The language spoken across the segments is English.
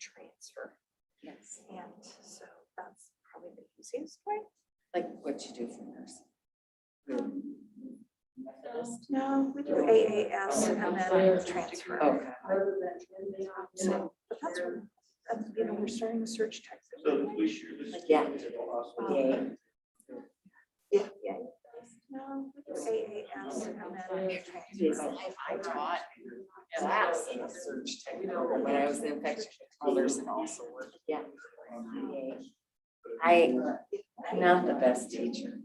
transfer. Yes. And so that's probably the easiest way. Like what you do for nursing. No, we do AAS and then transfer. Okay. So, but that's, you know, we're starting to search Texas. Yeah. Yeah. No, we do AAS and then transfer. I taught class in a search technical when I was in infection controllers and also worked. Yeah. I'm not the best teacher.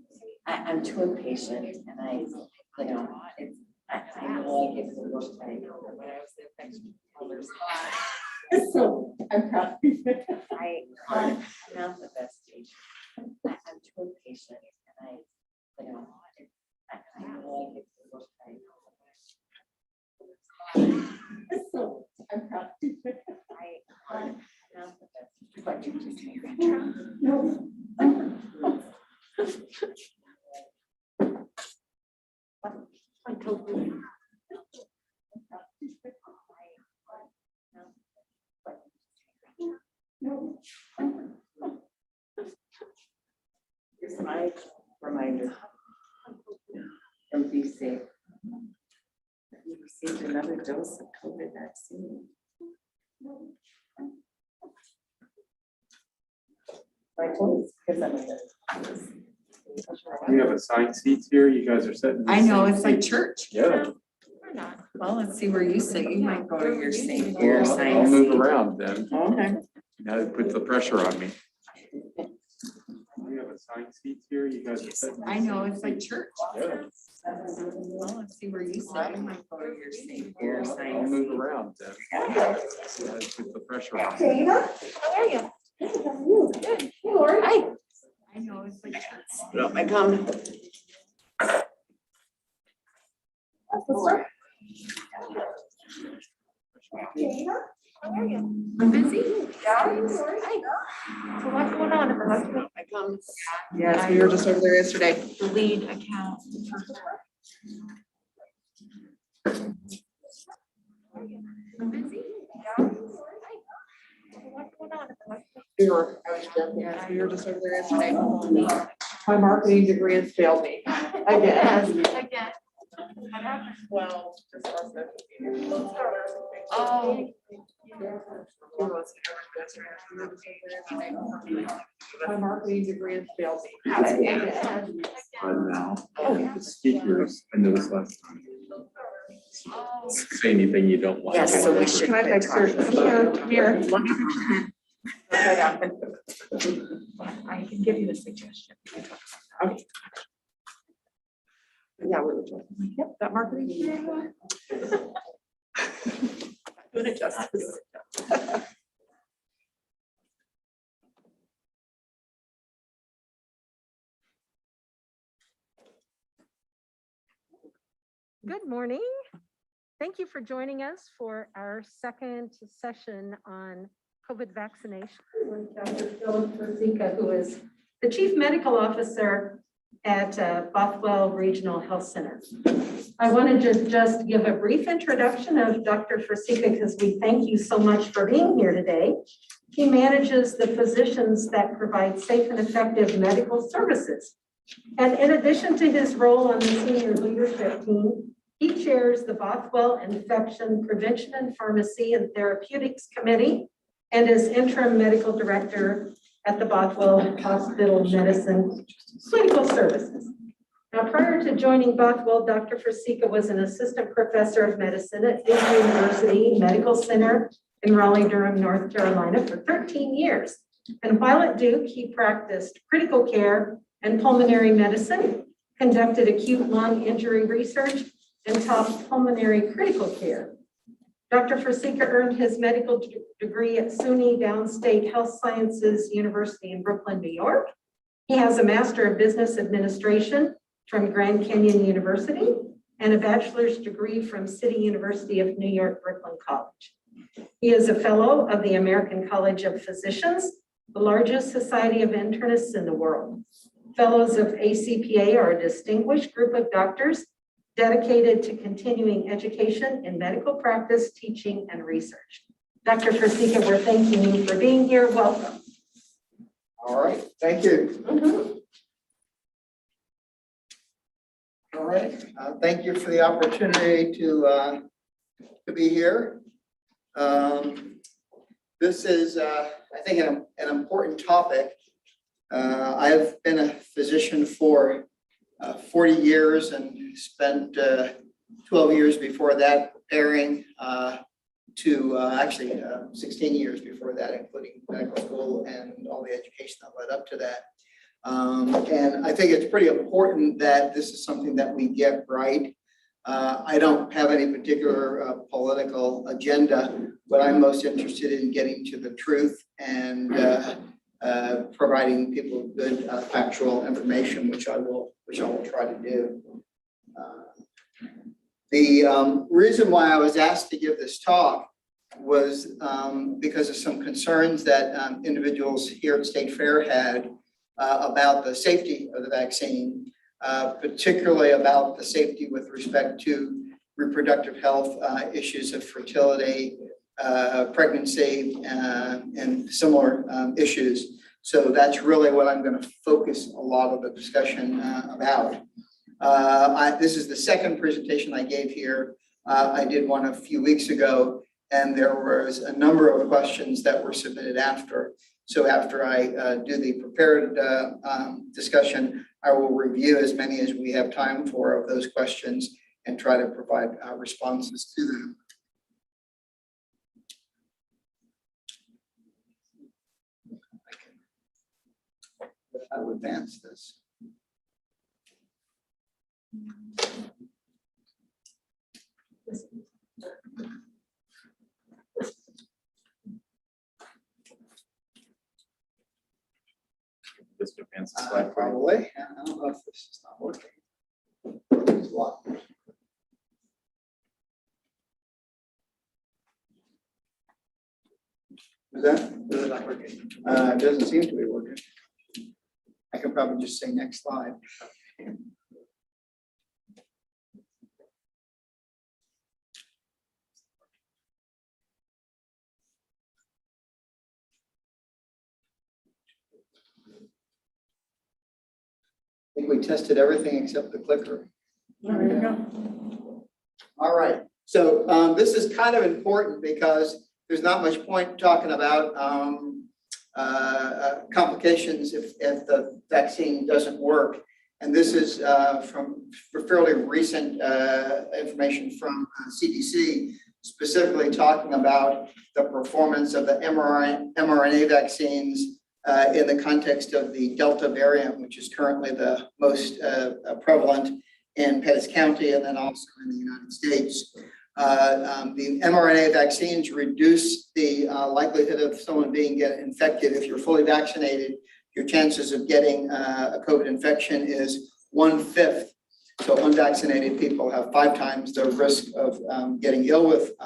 I'm too impatient and I know, I know I get the worst time when I was in infection controllers. So I'm proud of you. I'm not the best teacher. I'm too impatient and I know, I know I get the worst time. So I'm proud of you. I'm not the best. What did you say? No. I told you. No. Here's my reminder from BC. You received another dose of COVID vaccine. I told you because I'm We have assigned seats here. You guys are sitting. in the I know, same it's like seat. church. Yeah. We're not. Well, let's see where you sit. You might go to your seat. I'll Your I'll assigned move seat. around then. Okay. Now it puts the pressure on me. We have assigned seats here. You guys are sitting. in the I know, same it's like seat. church. Yeah. Well, let's see where you sit. You might go to your seat. Your I'll assigned move seat. around then. Now it puts the pressure on me. Dana, how are you? Good. Hey, Lori. Hi. I know, it's like church. Yeah. I come. Dana, how are you? I'm busy. Hi. So what's going on? I come. Yes, we were just over there yesterday. The lead account. I'm busy. What's going on? Yes, we were just over there yesterday. My marketing degree has failed me again. Again. What happened? Well. Oh. My marketing degree has failed me. Again. Now, the speakers, I noticed last time. Say anything you don't like. Yes, so we should Can I quit text her? talking. Come here. Let me put your hand. I can give you a suggestion. Okay. Yeah, we were talking. Yep, that marketing degree. Doing it justice. Good morning. Thank you for joining us for our second session on COVID vaccination with Dr. Philip, who is the Chief Medical Officer at Bothwell Regional Health Center. I wanted to just give a brief introduction of Dr. Forsika because we thank you so much for being here today. He manages the physicians that provide safe and effective medical services. And in addition to his role on the senior leadership team, he chairs the Bothwell Infection Prevention and Pharmacy and Therapeutics Committee and is interim medical director at the Bothwell Hospital Medicine Clinical Services. Now, prior to joining Bothwell, Dr. Forsika was an assistant professor of medicine at Duke University Medical Center in Raleigh-Durham, North Carolina for 13 years. And while at Duke, he practiced critical care and pulmonary medicine, conducted acute lung injury research, and taught pulmonary critical care. Dr. Forsika earned his medical degree at SUNY Downstate Health Sciences University in Brooklyn, New York. He has a Master of Business Administration from Grand Canyon University and a bachelor's degree from City University of New York, Brooklyn College. He is a fellow of the American College of Physicians, the largest society of internists in the world. Fellows of ACPA are a distinguished group of doctors dedicated to continuing education in medical practice, teaching, and research. Dr. Forsica, we're thanking you for being here. Welcome. All right, thank you. All right, thank you for the opportunity to be here. This is, I think, an important topic. I've been a physician for 40 years and spent 12 years before that preparing to actually 16 years before that, including medical school and all the education that led up to that. And I think it's pretty important that this is something that we get right. I don't have any particular political agenda, but I'm most interested in getting to the truth and providing people with good factual information, which I will try to do. The reason why I was asked to give this talk was because of some concerns that individuals here at State Fair had about the safety of the vaccine, particularly about the safety with respect to reproductive health issues of fertility, pregnancy, and similar issues. So that's really what I'm going to focus a lot of the discussion about. This is the second presentation I gave here. I did one a few weeks ago, and there was a number of questions that were submitted after. So after I do the prepared discussion, I will review as many as we have time for of those questions and try to provide responses to them. I will advance this. This advance the slide for you. Probably. I don't know if this is not working. It's locked. Is it not working? It doesn't seem to be working. I can probably just say next slide. I think we tested everything except the clicker. There you go. All right. So this is kind of important because there's not much point talking about complications if the vaccine doesn't work. And this is from fairly recent information from CDC, specifically talking about the performance of the mRNA vaccines in the context of the Delta variant, which is currently the most prevalent in Pettis County and then also in the United States. The mRNA vaccines reduce the likelihood of someone being infected. If you're fully vaccinated, your chances of getting a COVID infection is 1/5. So unvaccinated people have 5 times the risk of getting ill with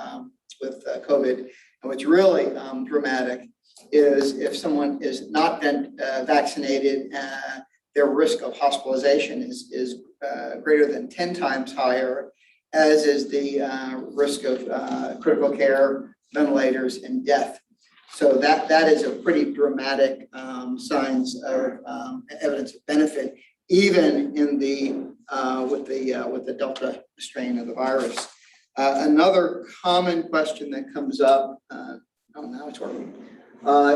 COVID. And what's really dramatic is if someone is not been vaccinated, their risk of hospitalization is greater than 10 times higher, as is the risk of critical care, ventilators, and death. So that is a pretty dramatic signs of evidence of benefit, even in with the Delta strain of the virus. Another common question that comes up, now it's working,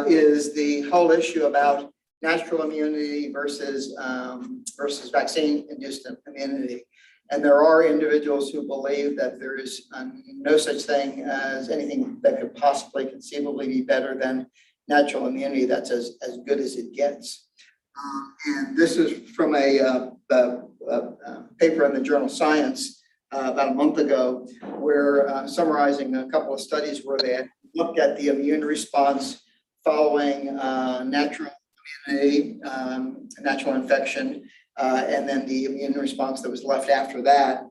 is the whole issue about natural immunity versus vaccine-induced immunity. And there are individuals who believe that there is no such thing as anything that could possibly conceivably be better than natural immunity. That's as good as it gets. And this is from a paper in the journal Science about a month ago, where summarizing a couple of studies where they had looked at the immune response following natural immunity, natural infection, and then the immune response that was left after that.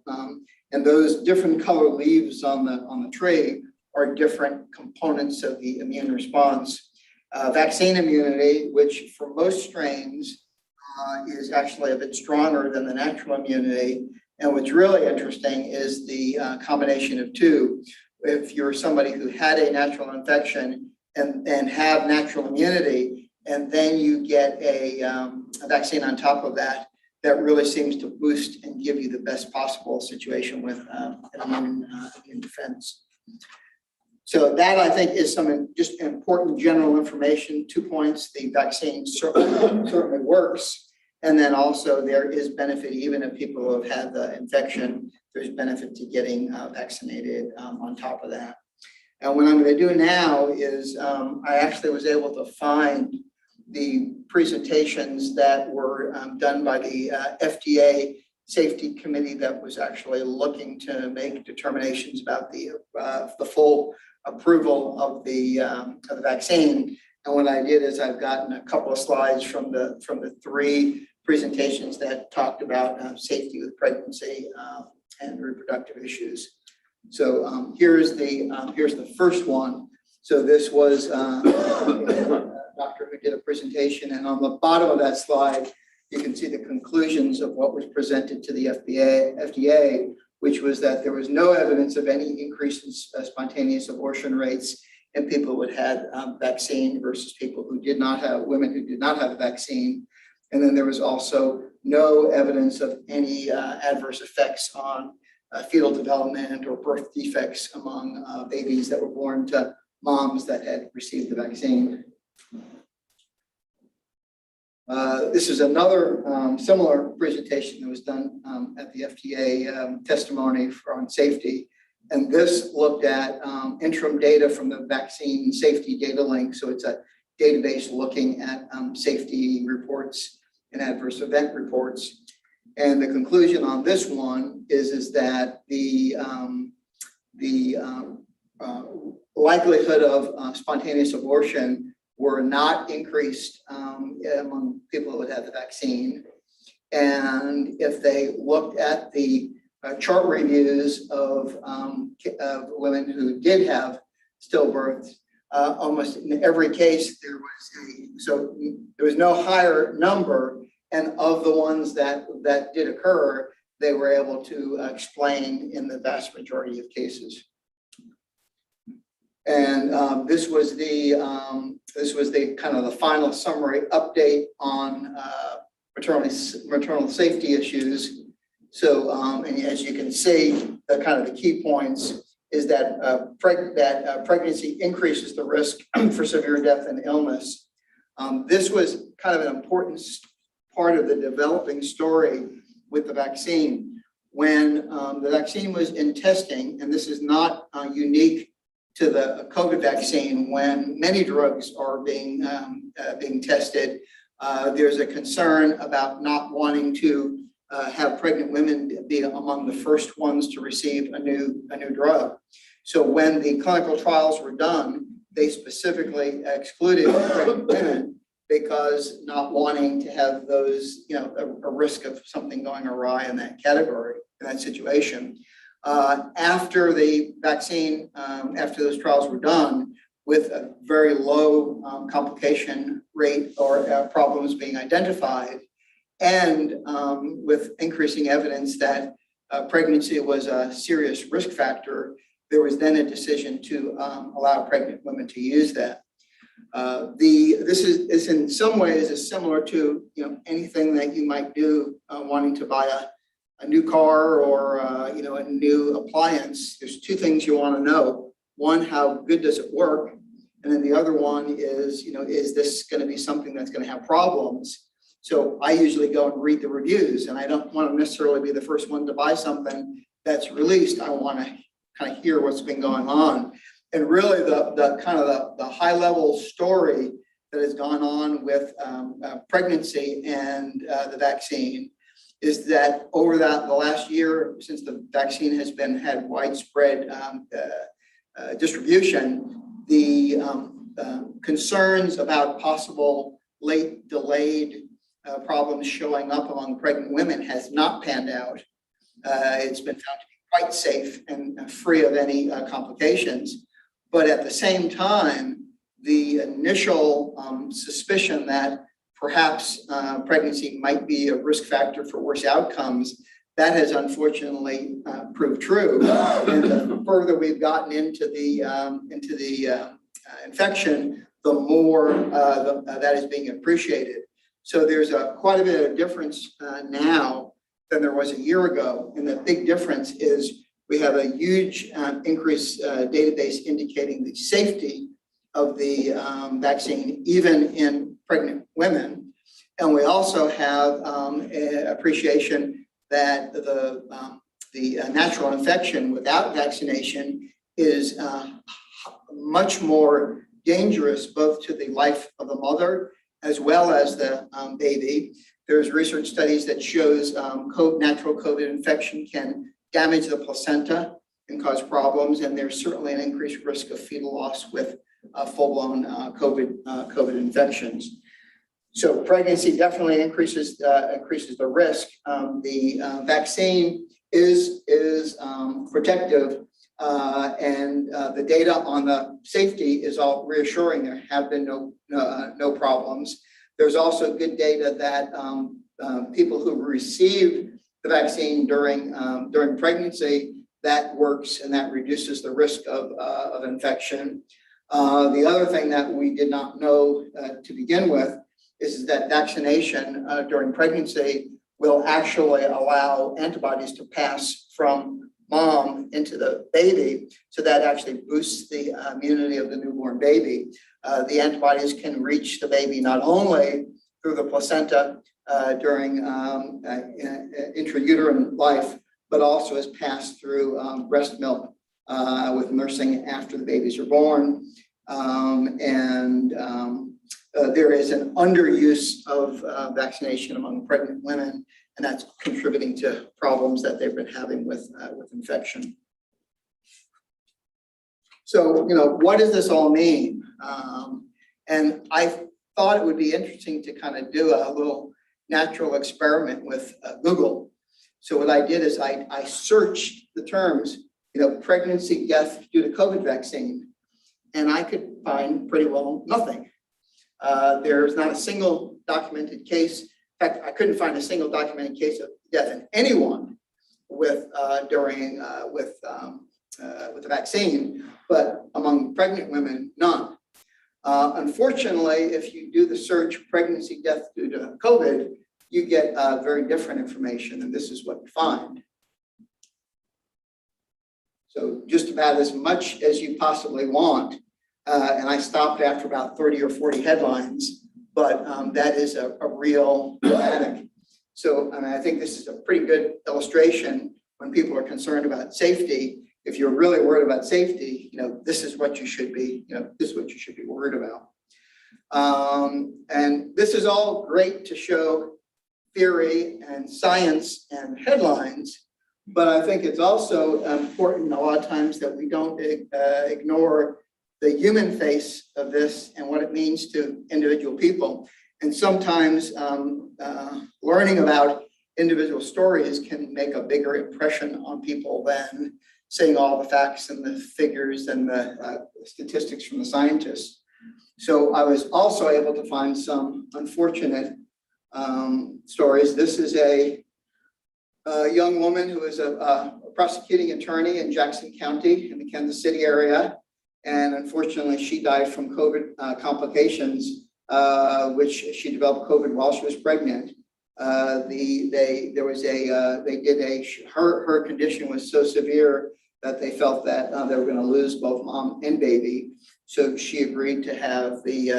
And those different color leaves on the tree are different components of the immune response. Vaccine immunity, which for most strains is actually a bit stronger than the natural immunity. And what's really interesting is the combination of two. if you're somebody who had a natural infection and have natural immunity, and then you get a vaccine on top of that, that really seems to boost and give you the best possible situation with immune defense. So that, I think, is some just important general information. 2 points: the vaccine certainly works, and then also there is benefit even if people have had the infection. There's benefit to getting vaccinated on top of that. And what I'm going to do now is I actually was able to find the presentations that were done by the FDA Safety Committee that was actually looking to make determinations about the full approval of the vaccine. And what I did is I've gotten a couple of slides from the 3 presentations that talked about safety with pregnancy and reproductive issues. So here's the first one. So this was a doctor who did a presentation, and on the bottom of that slide, you can see the conclusions of what was presented to the FDA, which was that there was no evidence of any increase in spontaneous abortion rates in people who had had vaccine versus people who did not have, women who did not have a vaccine. And then there was also no evidence of any adverse effects on fetal development or birth defects among babies that were born to moms that had received the vaccine. This is another similar presentation that was done at the FDA testimony on safety. And this looked at interim data from the vaccine safety data link. So it's a database looking at safety reports and adverse event reports. And the conclusion on this one is that the likelihood of spontaneous abortion were not increased among people who had had the vaccine. And if they looked at the chart reviews of women who did have stillbirths, almost in every case there was no higher number, and of the ones that did occur, they were able to explain in the vast majority of cases. And this was the kind of the final summary update on maternal safety issues. So, and as you can see, the kind of the key points is that pregnancy increases the risk for severe death and illness. This was kind of an important part of the developing story with the vaccine. When the vaccine was in testing, and this is not unique to the COVID vaccine, when many drugs are being tested, there's a concern about not wanting to have pregnant women be among the first ones to receive a new drug. So when the clinical trials were done, they specifically excluded pregnant women because not wanting to have those, a risk of something going awry in that category, in that situation. After the vaccine, after those trials were done, with a very low complication rate or problems being identified, and with increasing evidence that pregnancy was a serious risk factor, there was then a decision to allow pregnant women to use that. This is in some ways is similar to anything that you might do wanting to buy a new car or a new appliance. There's 2 things you want to know. One, how good does it work? And then the other one is, is this going to be something that's going to have problems? So I usually go and read the reviews, and I don't want to necessarily be the first one to buy something that's released. I want to kind of hear what's been going on. And really the kind of the high level story that has gone on with pregnancy and the vaccine is that over the last year, since the vaccine has had widespread distribution, the concerns about possible late delayed problems showing up among pregnant women has not panned out. It's been found to be quite safe and free of any complications. But at the same time, the initial suspicion that perhaps pregnancy might be a risk factor for worse outcomes, That has unfortunately proved true. And the further we've gotten into the infection, the more that is being appreciated. So there's quite a bit of difference now than there was a year ago. And the big difference is we have a huge increased database indicating the safety of the vaccine, even in pregnant women. And we also have an appreciation that the natural infection without vaccination is much more dangerous both to the life of the mother as well as the baby. There's research studies that shows natural COVID infection can damage the placenta and cause problems, and there's certainly an increased risk of fetal loss with full-blown COVID infections. So pregnancy definitely increases the risk. The vaccine is protective, and the data on the safety is all reassuring. There have been no problems. There's also good data that people who receive the vaccine during pregnancy, that works and that reduces the risk of infection. The other thing that we did not know to begin with is that vaccination during pregnancy will actually allow antibodies to pass from mom into the baby. So that actually boosts the immunity of the newborn baby. The antibodies can reach the baby not only through the placenta during intrauterine life, but also is passed through breast milk with nursing after the babies are born. There is an underuse of vaccination among pregnant women, and that's contributing to problems that they've been having with infection. So, what does this all mean? And I thought it would be interesting to kind of do a little natural experiment with Google. So what I did is I searched the terms, pregnancy death due to COVID vaccine, and I could find pretty well nothing. There's not a single documented case. In fact, I couldn't find a single documented case of death in anyone with the vaccine, but among pregnant women, none. Unfortunately, if you do the search pregnancy death due to COVID, you get very different information, and this is what you find. So just about as much as you possibly want, and I stopped after about 30 or 40 headlines, but that is a real panic. So I think this is a pretty good illustration when people are concerned about safety. If you're really worried about safety, this is what you should be, this is what you should be worried about. And this is all great to show theory and science and headlines, but I think it's also important a lot of times that we don't ignore the human face of this and what it means to individual people. And sometimes learning about individual stories can make a bigger impression on people than saying all the facts and the figures and the statistics from the scientists. So I was also able to find some unfortunate stories. This is a young woman who is a prosecuting attorney in Jackson County in the Kansas City area. And unfortunately, she died from COVID complications, which she developed COVID while she was pregnant. Her condition was so severe that they felt that they were going to lose both mom and baby. So she agreed to have the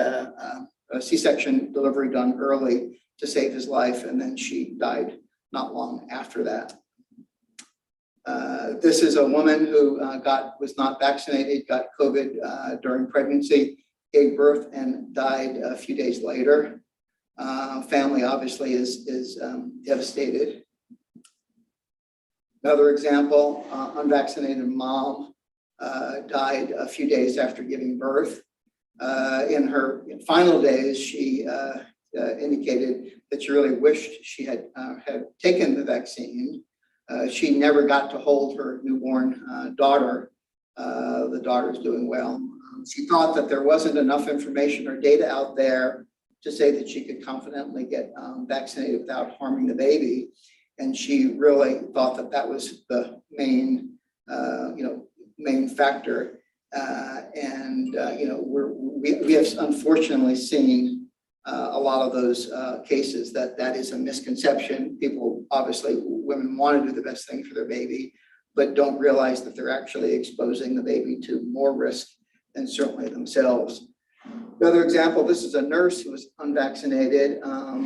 C-section delivery done early to save his life, and then she died not long after that. This is a woman who was not vaccinated, got COVID during pregnancy, gave birth, and died a few days later. Family obviously is devastated. Another example, unvaccinated mom died a few days after giving birth. In her final days, she indicated that she really wished she had taken the vaccine. She never got to hold her newborn daughter. The daughter's doing well. She thought that there wasn't enough information or data out there to say that she could confidently get vaccinated without harming the baby. And she really thought that that was the main, main factor. We have unfortunately seen a lot of those cases that is a misconception. People, obviously, women want to do the best thing for their baby, but don't realize that they're actually exposing the baby to more risk than certainly themselves. Another example, this is a nurse who was unvaccinated,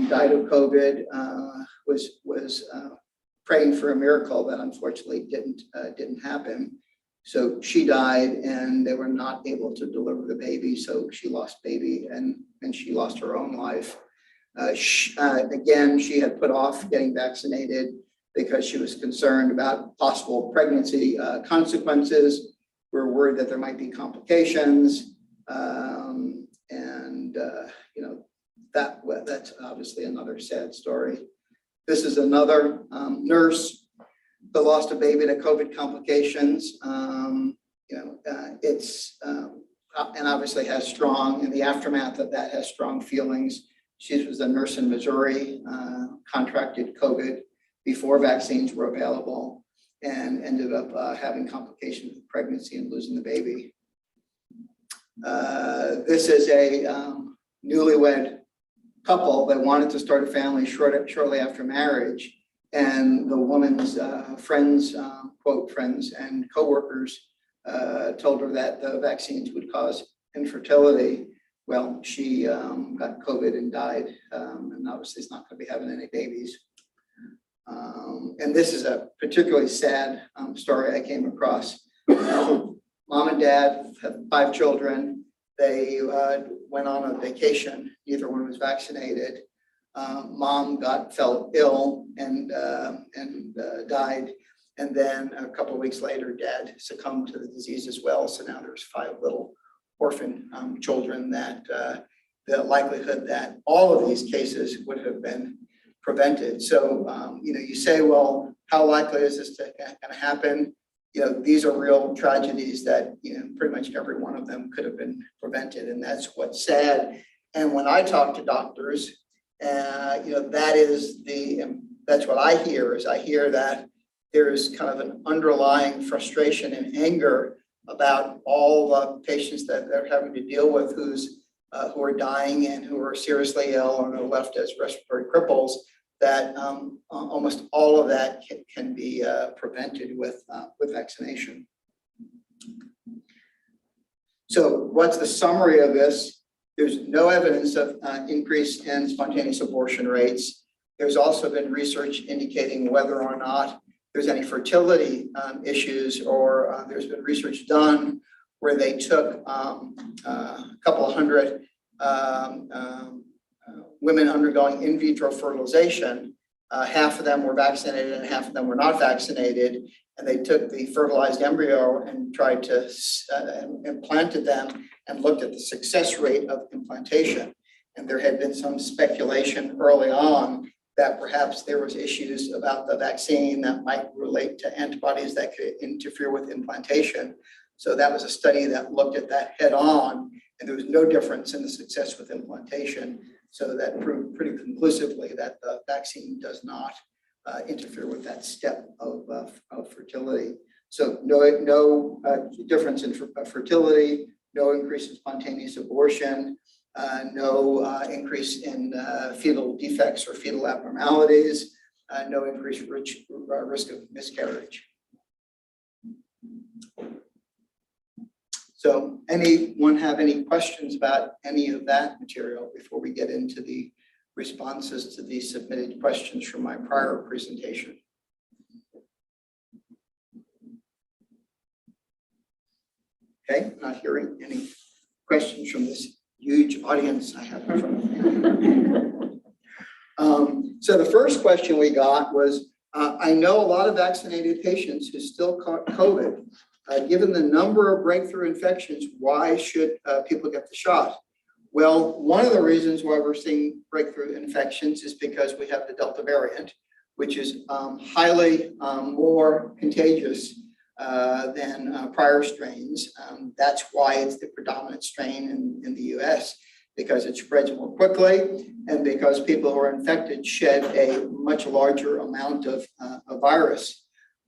died of COVID, was praying for a miracle that unfortunately didn't happen. So she died and they were not able to deliver the baby. So she lost baby and she lost her own life. Again, she had put off getting vaccinated because she was concerned about possible pregnancy consequences. We were worried that there might be complications. That's obviously another sad story. This is another nurse that lost a baby to COVID complications. And obviously has strong, in the aftermath of that, has strong feelings. She was a nurse in Missouri, contracted COVID before vaccines were available, and ended up having complications with pregnancy and losing the baby. This is a newlywed couple that wanted to start a family shortly after marriage. And the woman's friends, quote, friends and coworkers told her that the vaccines would cause infertility. Well, she got COVID and died, and obviously is not going to be having any babies. And this is a particularly sad story I came across. Mom and dad have 5 children. They went on a vacation. Neither one was vaccinated. Mom fell ill and died. And then a couple of weeks later, dad succumbed to the disease as well. So now there's 5 little orphan children that the likelihood that all of these cases would have been prevented. So, you say, well, how likely is this going to happen? These are real tragedies that, pretty much every one of them could have been prevented. And that's what's sad. And when I talk to doctors, that's what I hear is I hear that there's kind of an underlying frustration and anger about all the patients that they're having to deal with who are dying and who are seriously ill and are left as respiratory cripples, that almost all of that can be prevented with vaccination. So what's the summary of this? There's no evidence of increase in spontaneous abortion rates. There's also been research indicating whether or not there's any fertility issues, or there's been research done where they took a couple of hundred women undergoing in vitro fertilization. Half of them were vaccinated and half of them were not vaccinated. And they took the fertilized embryo and tried to implanted them and looked at the success rate of implantation. And there had been some speculation early on that perhaps there was issues about the vaccine that might relate to antibodies that could interfere with implantation. So that was a study that looked at that head on, and there was no difference in the success with implantation. So that proved pretty conclusively that the vaccine does not interfere with that step of fertility. So no difference in fertility, no increase in spontaneous abortion, no increase in fetal defects or fetal abnormalities, no increased risk of miscarriage. So anyone have any questions about any of that material before we get into the responses to the submitted questions from my prior presentation? Okay, not hearing any questions from this huge audience I have in front of me. So the first question we got was, I know a lot of vaccinated patients who still caught COVID. Given the number of breakthrough infections, why should people get the shot? Well, one of the reasons why we're seeing breakthrough infections is because we have the Delta variant, which is highly more contagious than prior strains. That's why it's the predominant strain in the US, because it spreads more quickly and because people who are infected shed a much larger amount of virus.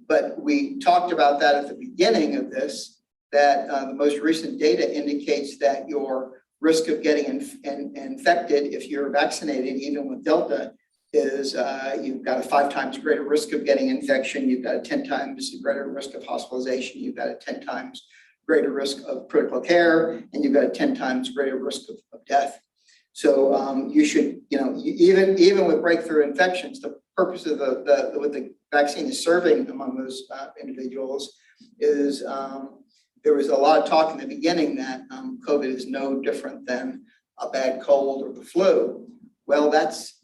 But we talked about that at the beginning of this, that the most recent data indicates that your risk of getting infected if you're vaccinated, even with Delta, is you've got a 5 times greater risk of getting infection, you've got a 10 times greater risk of hospitalization, you've got a 10 times greater risk of critical care, and you've got a 10 times greater risk of death. So you should, even with breakthrough infections, the purpose of what the vaccine is serving among those individuals is there was a lot of talk in the beginning that COVID is no different than a bad cold or the flu. Well, that's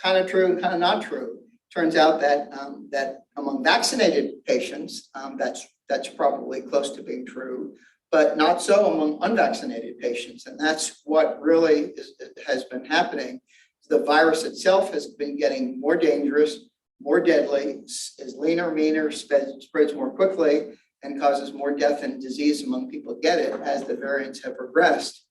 kind of true and kind of not true. Turns out that that among vaccinated patients, that's probably close to being true, but not so among unvaccinated patients. And that's what really has been happening. The virus itself has been getting more dangerous, more deadly, is leaner, meaner, spreads more quickly, and causes more death and disease among people who get it as the variants have progressed.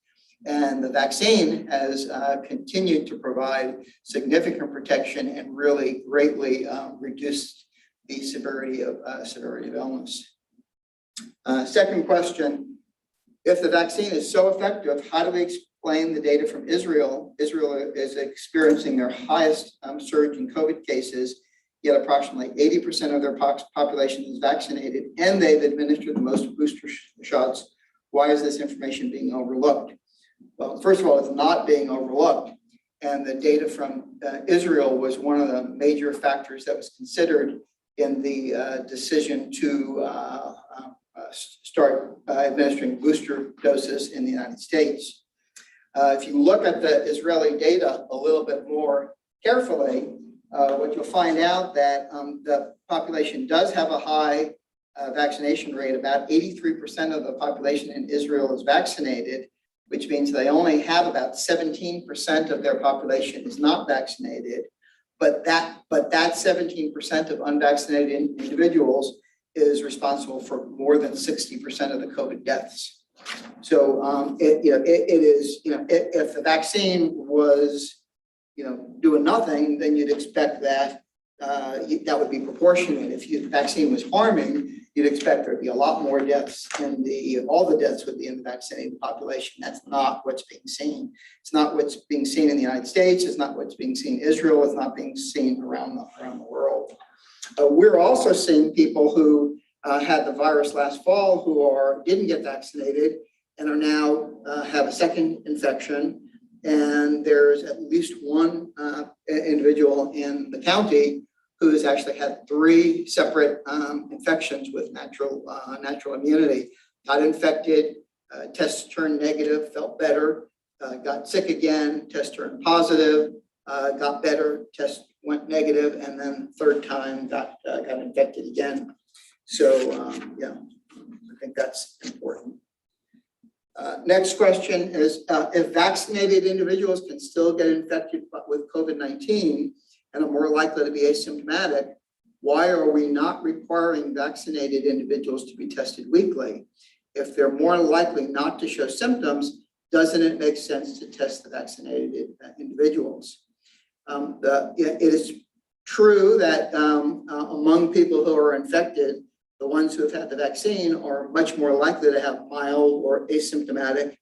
And the vaccine has continued to provide significant protection and really greatly reduced the severity of illness. Second question, if the vaccine is so effective, how do we explain the data from Israel? Israel is experiencing their highest surge in COVID cases, yet approximately 80% of their population is vaccinated, and they've administered the most booster shots. Why is this information being overlooked? Well, first of all, it's not being overlooked. And the data from Israel was one of the major factors that was considered in the decision to start administering booster doses in the United States. If you look at the Israeli data a little bit more carefully, what you'll find out that the population does have a high vaccination rate. About 83% of the population in Israel is vaccinated, which means they only have about 17% of their population is not vaccinated. But that 17% of unvaccinated individuals is responsible for more than 60% of the COVID deaths. So it is, if the vaccine was, doing nothing, then you'd expect that that would be proportionate. If the vaccine was harming, you'd expect there'd be a lot more deaths and all the deaths would be in the vaccinated population. That's not what's being seen. It's not what's being seen in the United States. It's not what's being seen in Israel. It's not being seen around the world. We're also seeing people who had the virus last fall who didn't get vaccinated and are now have a second infection. And there's at least one individual in the county who has actually had 3 separate infections with natural immunity. Got infected, tests turned negative, felt better, got sick again, test turned positive, got better, test went negative, and then third time got infected again. So yeah, I think that's important. Next question is, if vaccinated individuals can still get infected with COVID-19 and are more likely to be asymptomatic, why are we not requiring vaccinated individuals to be tested weekly? If they're more likely not to show symptoms, doesn't it make sense to test the vaccinated individuals? It is true that among people who are infected, the ones who have had the vaccine are much more likely to have mild or asymptomatic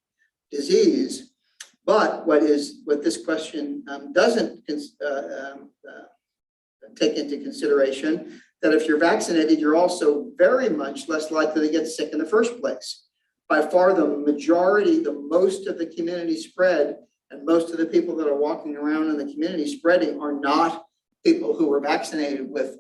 disease. But what this question doesn't take into consideration, that if you're vaccinated, you're also very much less likely to get sick in the first place. By far, the most of the community spread and most of the people that are walking around in the community spreading are not people who were vaccinated with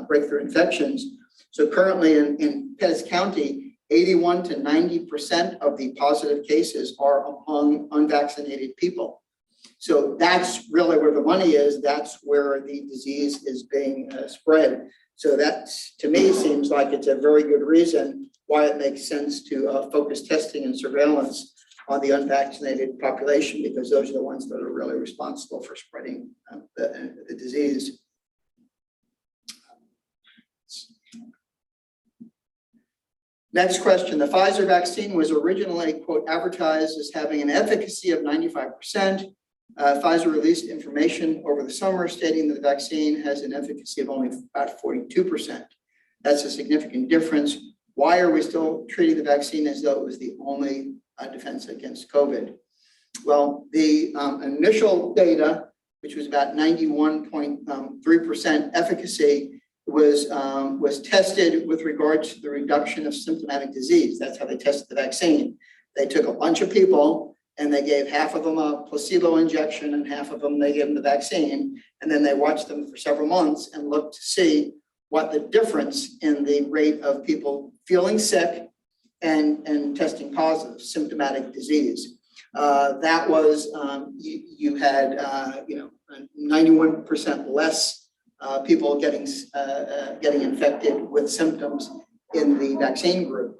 breakthrough infections. So currently in Pettis County, 81 to 90% of the positive cases are among unvaccinated people. So that's really where the money is. That's where the disease is being spread. So that, to me, seems like it's a very good reason why it makes sense to focus testing and surveillance on the unvaccinated population, because those are the ones that are really responsible for spreading the disease. Next question, the Pfizer vaccine was originally, quote, advertised as having an efficacy of 95%. Pfizer released information over the summer stating that the vaccine has an efficacy of only about 42%. That's a significant difference. Why are we still treating the vaccine as though it was the only defense against COVID? Well, the initial data, which was about 91.3% efficacy, was tested with regard to the reduction of symptomatic disease. That's how they tested the vaccine. They took a bunch of people and they gave half of them a placebo injection and half of them they gave them the vaccine. And then they watched them for several months and looked to see what the difference in the rate of people feeling sick and testing positive, symptomatic disease. That was, you had, 91% less people getting infected with symptoms in the vaccine group.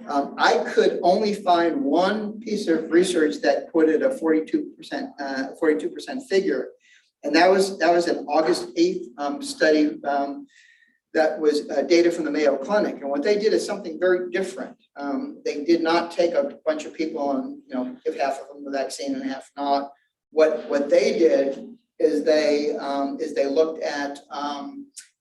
I could only find one piece of research that quoted a 42% figure, and that was an August 8th study that was data from the Mayo Clinic. And what they did is something very different. They did not take a bunch of people and give half of them the vaccine and half not. What they did is they looked at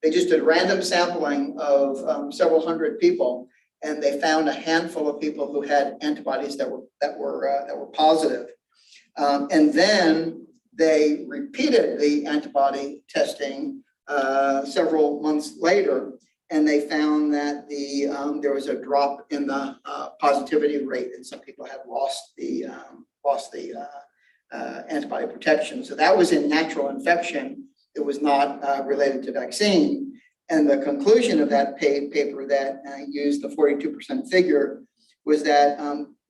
they just did random sampling of several hundred people, and they found a handful of people who had antibodies that were positive. And then they repeated the antibody testing several months later, and they found that there was a drop in the positivity rate, and some people had lost the antibody protection. So that was in natural infection. It was not related to vaccine. And the conclusion of that paper that used the 42% figure was that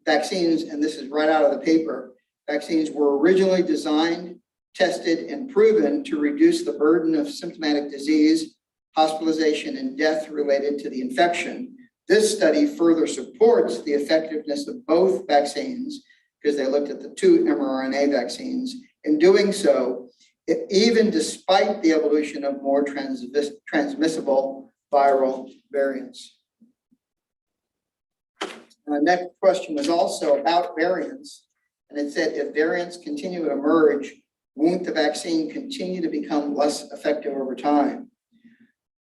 vaccines, and this is right out of the paper, vaccines were originally designed, tested, and proven to reduce the burden of symptomatic disease, hospitalization, and death related to the infection. This study further supports the effectiveness of both vaccines because they looked at the two mRNA vaccines. In doing so, even despite the evolution of more transmissible viral variants. Next question was also about variants, and it said, if variants continue to emerge, won't the vaccine continue to become less effective over time?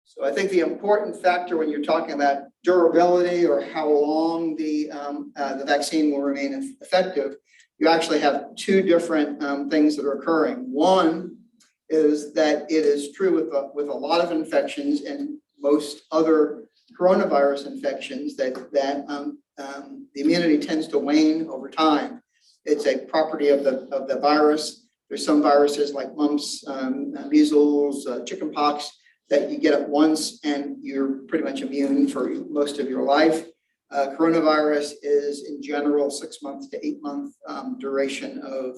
So I think the important factor when you're talking about durability or how long the vaccine will remain effective, you actually have two different things that are occurring. One is that it is true with a lot of infections and most other coronavirus infections that the immunity tends to wane over time. It's a property of the virus. There's some viruses like mumps, measles, chickenpox that you get it once and you're pretty much immune for most of your life. Coronavirus is in general 6 months to 8 month duration of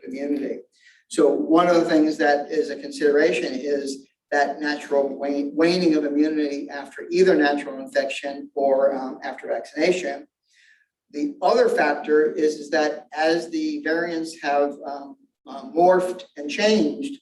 immunity. So one of the things that is a consideration is that natural waning of immunity after either natural infection or after vaccination. The other factor is that as the variants have morphed and changed,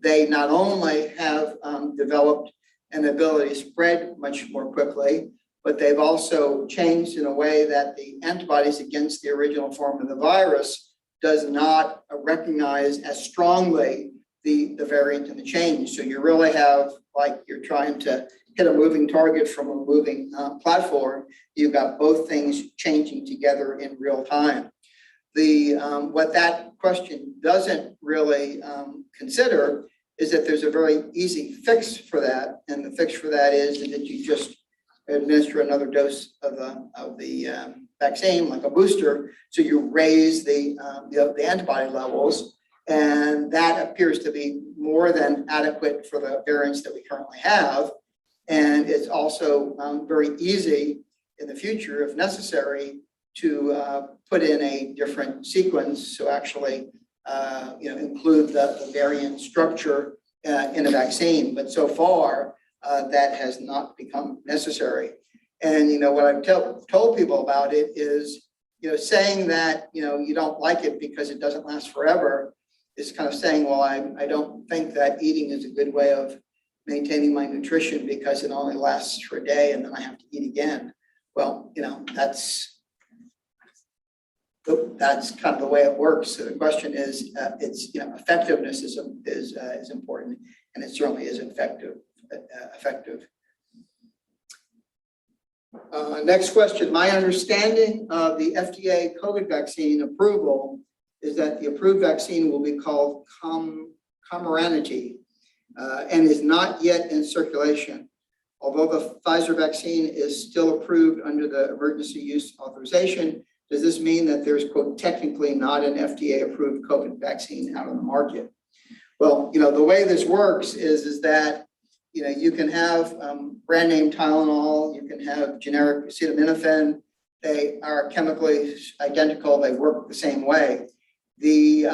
they not only have developed an ability to spread much more quickly, but they've also changed in a way that the antibodies against the original form of the virus does not recognize as strongly the variant and the change. So you really have, like you're trying to hit a moving target from a moving platform. You've got both things changing together in real time. What that question doesn't really consider is that there's a very easy fix for that. And the fix for that is that you just administer another dose of the vaccine, like a booster. So you raise the antibody levels, and that appears to be more than adequate for the variants that we currently have. And it's also very easy in the future, if necessary, to put in a different sequence. So actually, include the variant structure in a vaccine. But so far, that has not become necessary. And what I've told people about it is, saying that you don't like it because it doesn't last forever is kind of saying, well, I don't think that eating is a good way of maintaining my nutrition because it only lasts for a day and then I have to eat again. Well, that's kind of the way it works. So the question is, effectiveness is important, and it certainly is effective. Next question. My understanding of the FDA COVID vaccine approval is that the approved vaccine will be called Comirnaty and is not yet in circulation. Although the Pfizer vaccine is still approved under the emergency use authorization, does this mean that there's, quote, technically not an FDA-approved COVID vaccine out on the market? Well, the way this works is that, you can have brand name Tylenol, you can have generic acetaminophen. They are chemically identical. They work the same way. The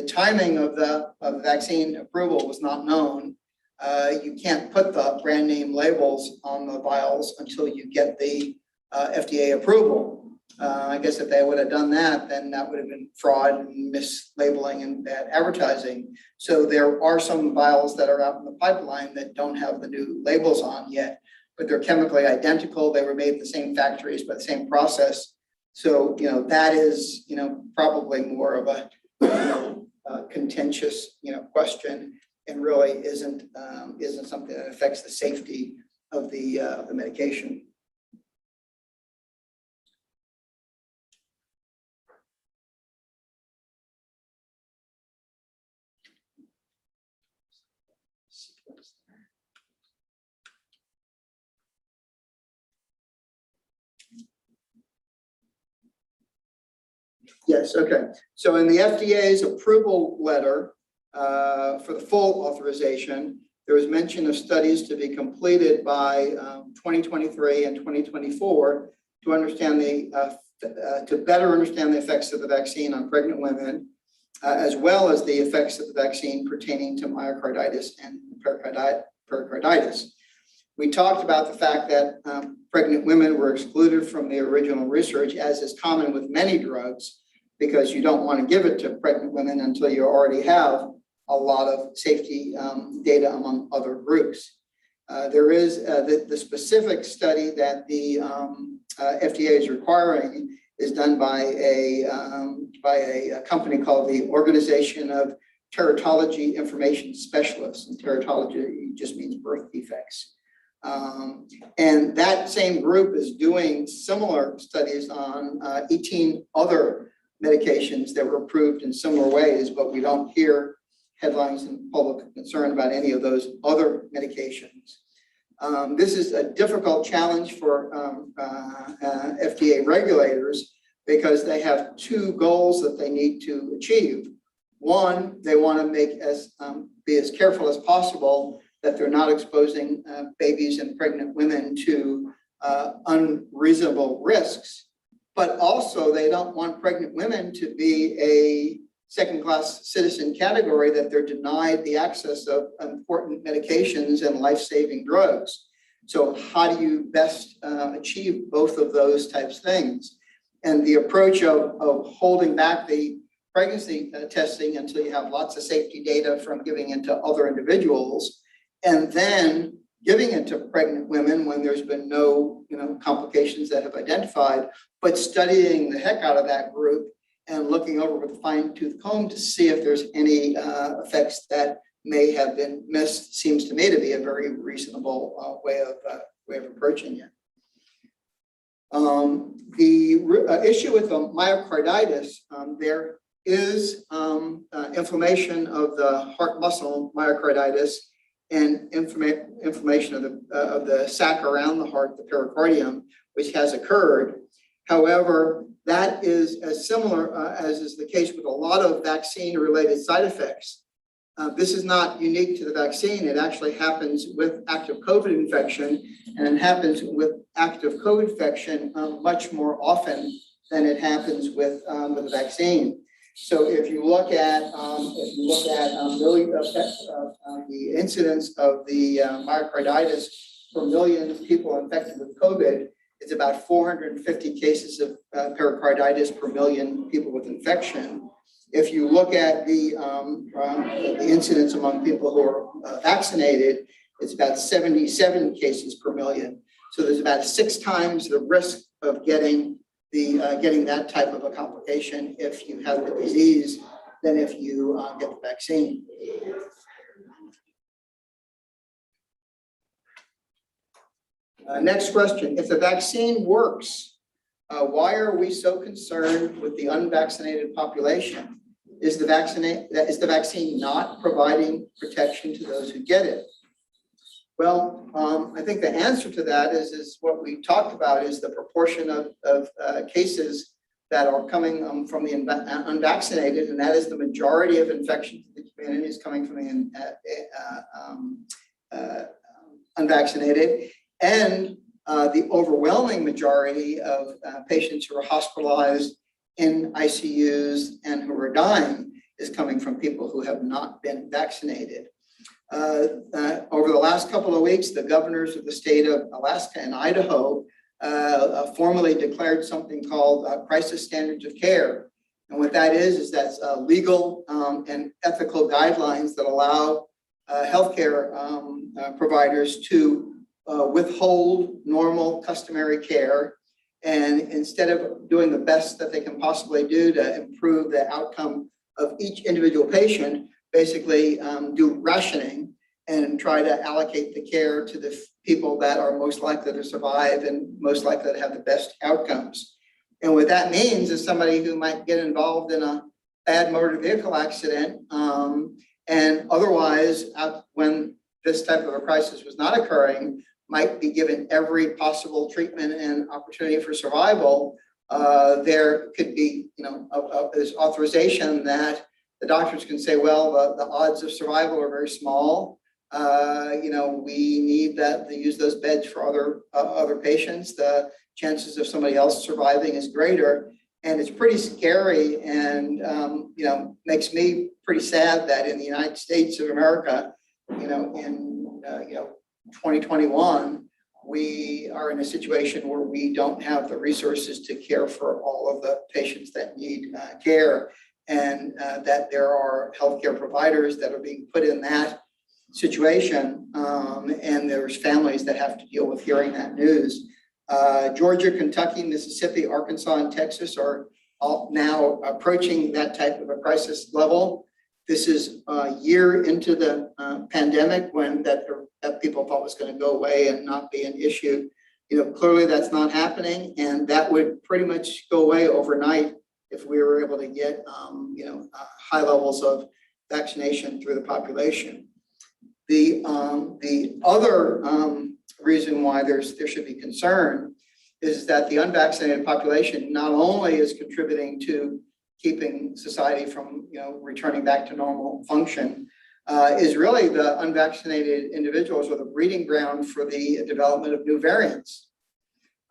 timing of the vaccine approval was not known. You can't put the brand name labels on the vials until you get the FDA approval. I guess if they would have done that, then that would have been fraud and mislabeling and bad advertising. So there are some vials that are out in the pipeline that don't have the new labels on yet, but they're chemically identical. They were made in the same factories by the same process. So, that is, probably more of a contentious, question, and really isn't something that affects the safety of the medication. Yes, okay. So in the FDA's approval letter for the full authorization, there was mention of studies to be completed by 2023 and 2024 to understand to better understand the effects of the vaccine on pregnant women, as well as the effects of the vaccine pertaining to myocarditis and pericarditis. We talked about the fact that pregnant women were excluded from the original research, as is common with many drugs, because you don't want to give it to pregnant women until you already have a lot of safety data among other groups. There is the specific study that the FDA is requiring is done by a company called the Organization of Teratology Information Specialists, and teratology just means birth defects. And that same group is doing similar studies on 18 other medications that were approved in similar ways, but we don't hear headlines in public concern about any of those other medications. This is a difficult challenge for FDA regulators because they have two goals that they need to achieve. One, they want to be as careful as possible that they're not exposing babies and pregnant women to unreasonable risks. But also they don't want pregnant women to be a second-class citizen category, that they're denied the access of important medications and life-saving drugs. So how do you best achieve both of those types of things? And the approach of holding back the pregnancy testing until you have lots of safety data from giving it to other individuals, and then giving it to pregnant women when there's been no complications that have identified, but studying the heck out of that group and looking over with a fine-tooth comb to see if there's any effects that may have been missed, seems to me to be a very reasonable way of approaching it. The issue with the myocarditis, there is inflammation of the heart muscle, myocarditis, and inflammation of the sac around the heart, the pericardium, which has occurred. However, that is as similar as is the case with a lot of vaccine-related side effects. This is not unique to the vaccine. It actually happens with active COVID infection, and it happens with active COVID infection much more often than it happens with the vaccine. So if you look at the incidence of the myocarditis per million people infected with COVID, it's about 450 cases of pericarditis per million people with infection. If you look at the incidence among people who are vaccinated, it's about 77 cases per million. So there's about 6 times the risk of getting that type of a complication if you have the disease than if you get the vaccine. Next question, if the vaccine works, why are we so concerned with the unvaccinated population? Is the vaccine not providing protection to those who get it? Well, I think the answer to that is what we talked about, is the proportion of cases that are coming from the unvaccinated, and that is the majority of infections in the community is coming from the unvaccinated, and the overwhelming majority of patients who are hospitalized in ICUs and who are dying is coming from people who have not been vaccinated. Over the last couple of weeks, the governors of the state of Alaska and Idaho formally declared something called crisis standards of care. And what that is that's legal and ethical guidelines that allow healthcare providers to withhold normal customary care, and instead of doing the best that they can possibly do to improve the outcome of each individual patient, basically do rationing and try to allocate the care to the people that are most likely to survive and most likely to have the best outcomes. And what that means is somebody who might get involved in a bad motor vehicle accident and otherwise, when this type of a crisis was not occurring, might be given every possible treatment and opportunity for survival. There could be, this authorization that the doctors can say, well, the odds of survival are very small. We need to use those beds for other patients. The chances of somebody else surviving is greater. And it's pretty scary and, makes me pretty sad that in the United States of America, in 2021, we are in a situation where we don't have the resources to care for all of the patients that need care, and that there are healthcare providers that are being put in that situation, and there's families that have to deal with hearing that news. Georgia, Kentucky, Mississippi, Arkansas, and Texas are all now approaching that type of a crisis level. This is a year into the pandemic when that people thought was going to go away and not be an issue. Clearly that's not happening, and that would pretty much go away overnight if we were able to get high levels of vaccination through the population. The other reason why there should be concern is that the unvaccinated population not only is contributing to keeping society from returning back to normal function, is really the unvaccinated individuals are the breeding ground for the development of new variants.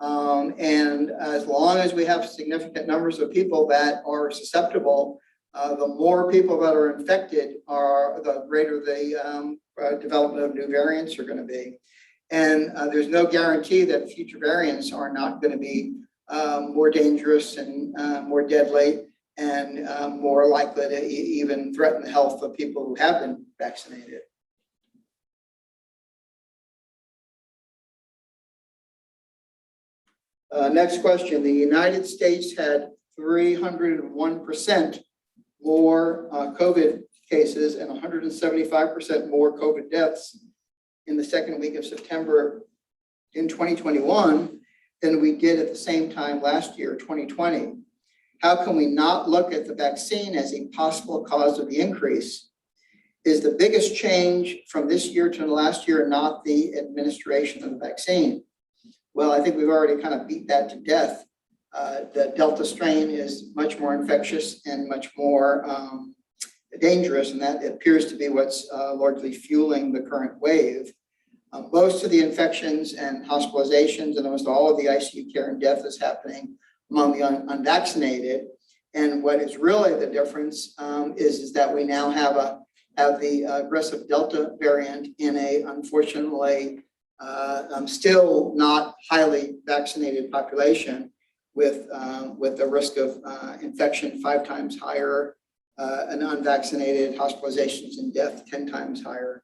And as long as we have significant numbers of people that are susceptible, the more people that are infected the greater the development of new variants are going to be. And there's no guarantee that future variants are not going to be more dangerous and more deadly and more likely to even threaten the health of people who have been vaccinated. Next question. The United States had 301% more COVID cases and 175% more COVID deaths in the second week of September in 2021 than we did at the same time last year, 2020. How can we not look at the vaccine as a possible cause of the increase? Is the biggest change from this year to last year not the administration of the vaccine? Well, I think we've already kind of beat that to death. The Delta strain is much more infectious and much more dangerous, and that appears to be what's largely fueling the current wave. Most of the infections and hospitalizations and almost all of the ICU care and death is happening among the unvaccinated. And what is really the difference is that we now have the aggressive Delta variant in a, unfortunately, still not highly vaccinated population with the risk of infection 5 times higher and unvaccinated hospitalizations and death 10 times higher.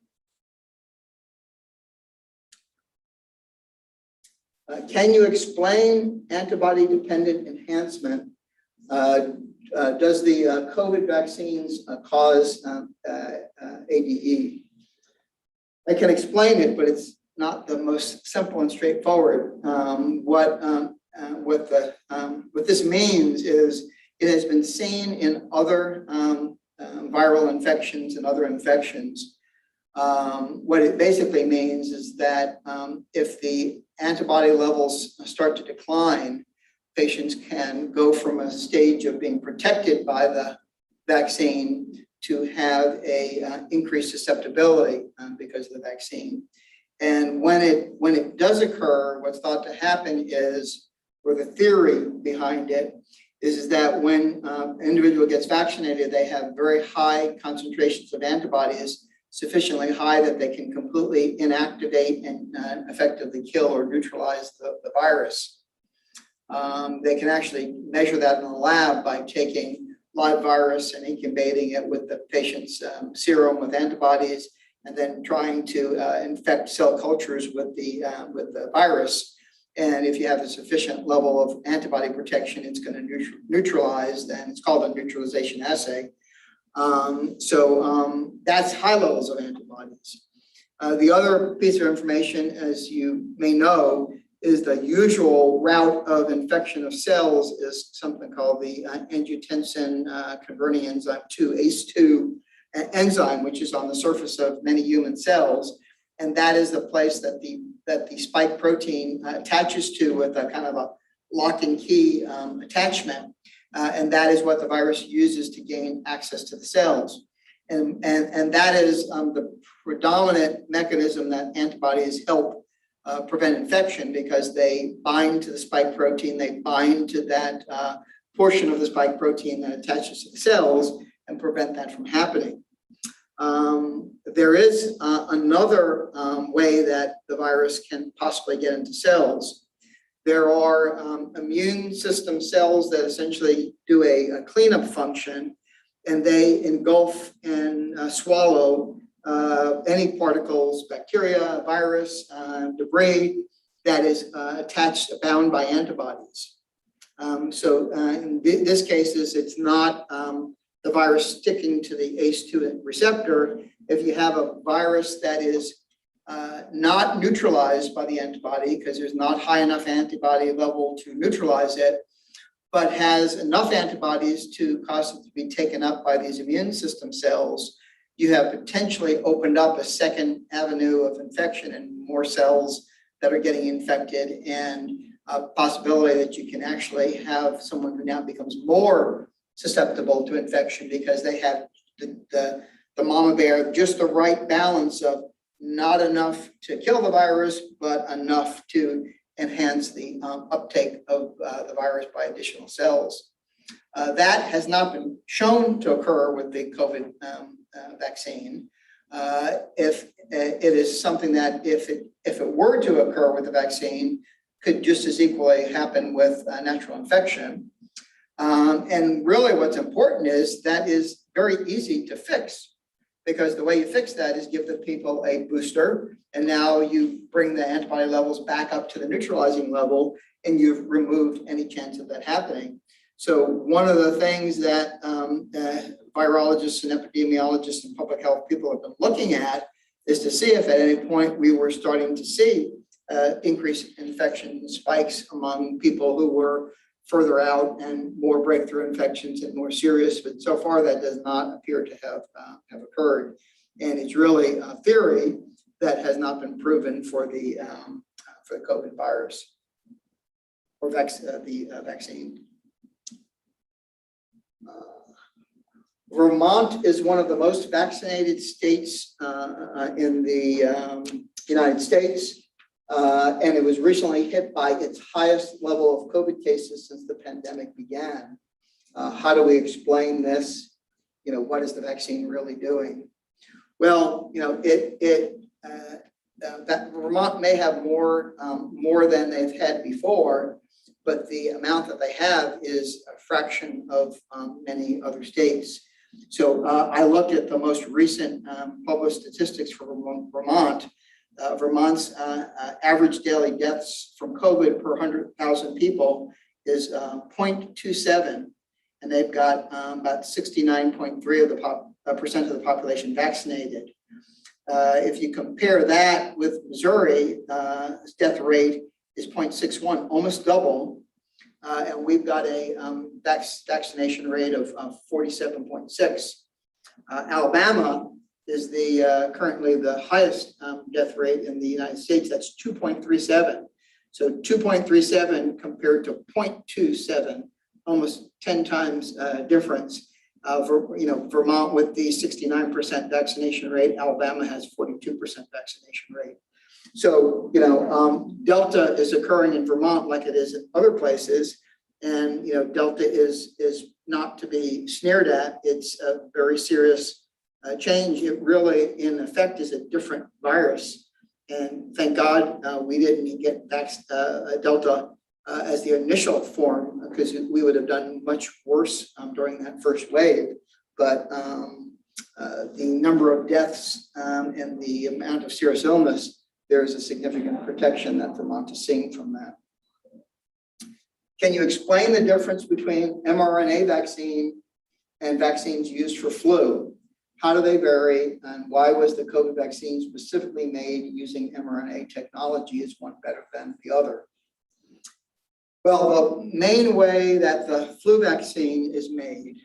Can you explain antibody-dependent enhancement? Does the COVID vaccines cause ADE? I can explain it, but it's not the most simple and straightforward. What this means is it has been seen in other viral infections and other infections. What it basically means is that if the antibody levels start to decline, patients can go from a stage of being protected by the vaccine to have a increased susceptibility because of the vaccine. And when it does occur, what's thought to happen is, or the theory behind it, is that when an individual gets vaccinated, they have very high concentrations of antibodies, sufficiently high that they can completely inactivate and effectively kill or neutralize the virus. They can actually measure that in the lab by taking live virus and incubating it with the patient's serum with antibodies, and then trying to infect cell cultures with the virus. And if you have a sufficient level of antibody protection, it's going to neutralize, and it's called a neutralization assay. That's high levels of antibodies. The other piece of information, as you may know, is the usual route of infection of cells is something called the angiotensin converting enzyme 2, ACE2 enzyme, which is on the surface of many human cells. And that is the place that the spike protein attaches to with a kind of a lock and key attachment. And that is what the virus uses to gain access to the cells. And that is the predominant mechanism that antibodies help prevent infection, because they bind to the spike protein, they bind to that portion of the spike protein that attaches to the cells and prevent that from happening. There is another way that the virus can possibly get into cells. There are immune system cells that essentially do a cleanup function, and they engulf and swallow any particles, bacteria, virus, debris that is attached, bound by antibodies. In this case, it's not the virus sticking to the ACE2 receptor. If you have a virus that is not neutralized by the antibody, because there's not high enough antibody level to neutralize it, but has enough antibodies to cause it to be taken up by these immune system cells, you have potentially opened up a second avenue of infection and more cells that are getting infected, and a possibility that you can actually have someone who now becomes more susceptible to infection because they have the mama bear, just the right balance of not enough to kill the virus, but enough to enhance the uptake of the virus by additional cells. That has not been shown to occur with the COVID vaccine. If it is something that if it were to occur with the vaccine, could just as equally happen with natural infection. And really what's important is that is very easy to fix, because the way you fix that is give the people a booster, and now you bring the antibody levels back up to the neutralizing level, and you've removed any chance of that happening. So one of the things that virologists and epidemiologists and public health people have been looking at is to see if at any point we were starting to see increased infection spikes among people who were further out and more breakthrough infections and more serious. But so far that does not appear to have occurred. And it's really a theory that has not been proven for the COVID virus or the vaccine. Vermont is one of the most vaccinated states in the United States. And it was recently hit by its highest level of COVID cases since the pandemic began. How do we explain this? What is the vaccine really doing? Well, that Vermont may have more than they've had before, but the amount that they have is a fraction of many other states. So I looked at the most recent published statistics for Vermont. Vermont's average daily deaths from COVID per 100,000 people is 0.27, and they've got about 69.3% of the population vaccinated. If you compare that with Missouri, death rate is 0.61, almost double, and we've got a vaccination rate of 47.6. Alabama is currently the highest death rate in the United States. That's 2.37. So 2.37 compared to 0.27, almost 10 times difference. Vermont with the 69% vaccination rate, Alabama has 42% vaccination rate. So, Delta is occurring in Vermont like it is in other places. And, Delta is not to be sneered at. It's a very serious change. It really, in effect, is a different virus. And thank God we didn't get Delta as the initial form, because we would have done much worse during that first wave. But the number of deaths and the amount of serious illness, there is a significant protection that Vermont is seeing from that. Can you explain the difference between mRNA vaccine and vaccines used for flu? How do they vary, and why was the COVID vaccine specifically made using mRNA technology? Is one better than the other? Well, the main way that the flu vaccine is made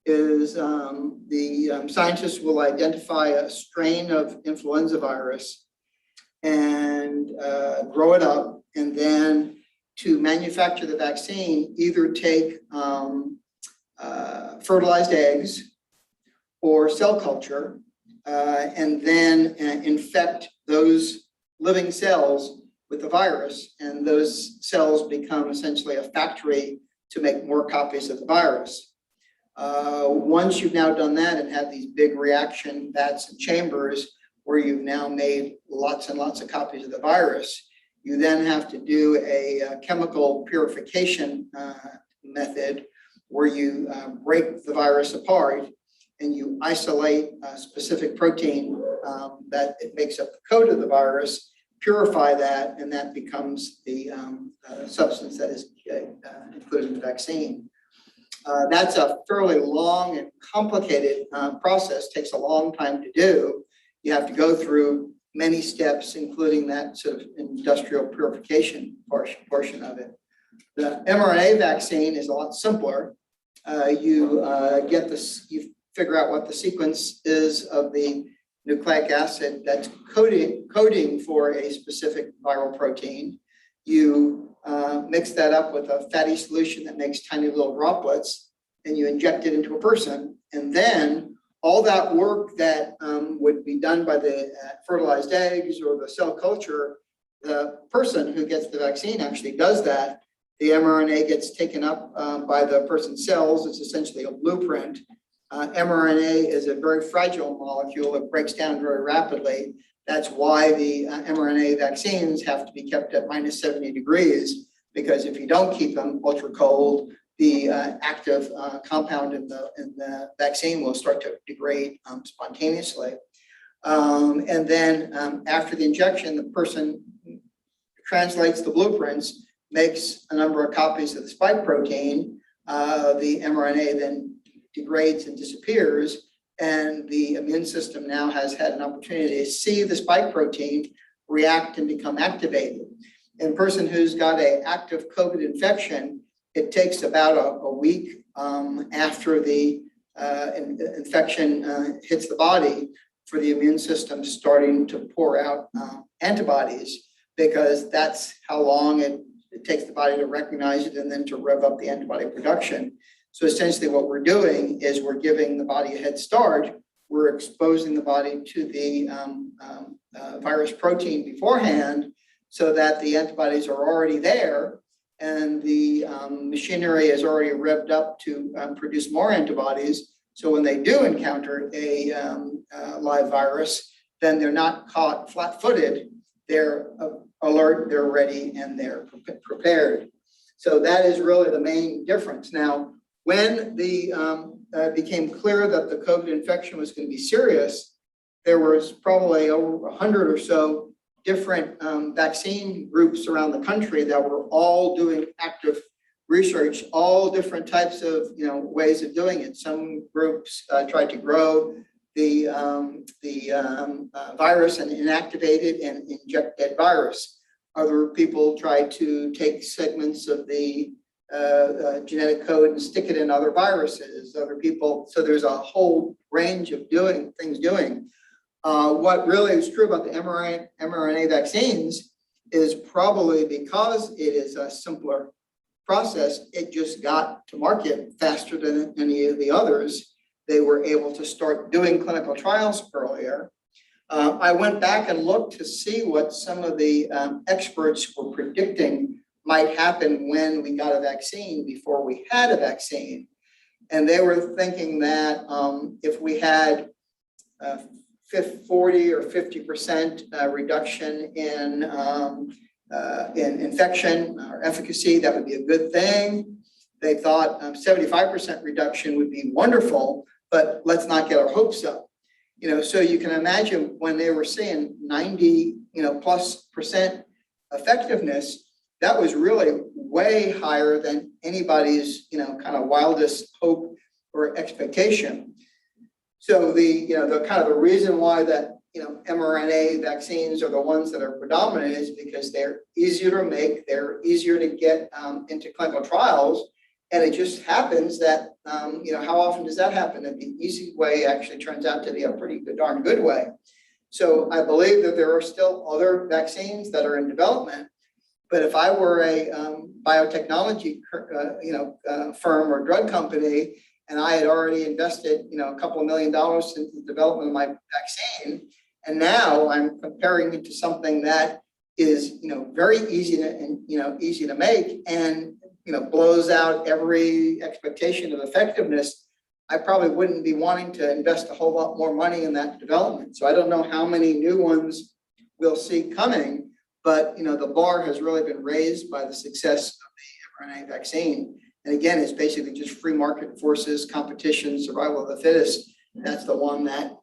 is the scientists will identify a strain of influenza virus and grow it up, and then to manufacture the vaccine, either take fertilized eggs or cell culture, and then infect those living cells with the virus, and those cells become essentially a factory to make more copies of the virus. Once you've now done that and had these big reaction vats and chambers where you've now made lots and lots of copies of the virus, you then have to do a chemical purification method where you break the virus apart and you isolate a specific protein that it makes up the code of the virus, purify that, and that becomes the substance that is included in the vaccine. That's a fairly long and complicated process, takes a long time to do. You have to go through many steps, including that sort of industrial purification portion of it. The mRNA vaccine is a lot simpler. You figure out what the sequence is of the nucleic acid that's coding for a specific viral protein. You mix that up with a fatty solution that makes tiny little droplets, and you inject it into a person. And then all that work that would be done by the fertilized eggs or the cell culture, the person who gets the vaccine actually does that. The mRNA gets taken up by the person's cells. It's essentially a blueprint. mRNA is a very fragile molecule. It breaks down very rapidly. That's why the mRNA vaccines have to be kept at minus 70 degrees, because if you don't keep them ultra cold, the active compound in the vaccine will start to degrade spontaneously. And then after the injection, the person translates the blueprints, makes a number of copies of the spike protein. The mRNA then degrades and disappears, and the immune system now has had an opportunity to see the spike protein react and become activated. In a person who's got an active COVID infection, it takes about a week after the infection hits the body for the immune system starting to pour out antibodies, because that's how long it takes the body to recognize it and then to rev up the antibody production. So essentially what we're doing is we're giving the body a head start. We're exposing the body to the virus protein beforehand so that the antibodies are already there, and the machinery is already revved up to produce more antibodies. So when they do encounter a live virus, then they're not caught flat-footed. They're alert, they're ready, and they're prepared. So that is really the main difference. Now, when it became clear that the COVID infection was going to be serious, there was probably over 100 or so different vaccine groups around the country that were all doing active research, all different types of ways of doing it. Some groups tried to grow the virus and inactivate it and inject that virus. Other people tried to take segments of the genetic code and stick it in other viruses. Other people, so there's a whole range of things doing. What really is true about the mRNA vaccines is probably because it is a simpler process, it just got to market faster than any of the others. They were able to start doing clinical trials earlier. I went back and looked to see what some of the experts were predicting might happen when we got a vaccine before we had a vaccine. And they were thinking that if we had 40 or 50% reduction in infection or efficacy, that would be a good thing. They thought 75% reduction would be wonderful, but let's not get our hopes up. So you can imagine when they were seeing 90, +% effectiveness, that was really way higher than anybody's, kind of wildest hope or expectation. So the the reason why that, mRNA vaccines are the ones that are predominant is because they're easier to make, they're easier to get into clinical trials. And it just happens that, how often does that happen? That the easy way actually turns out to be a pretty darn good way. So I believe that there are still other vaccines that are in development. But if I were a biotechnology, firm or drug company, and I had already invested, a couple of $1 million into the development of my vaccine, and now I'm comparing it to something that is, very easy to make and blows out every expectation of effectiveness, I probably wouldn't be wanting to invest a whole lot more money in that development. So I don't know how many new ones we'll see coming, but the bar has really been raised by the success of the mRNA vaccine. And again, it's basically just free market forces, competition, survival of the fittest. That's the one that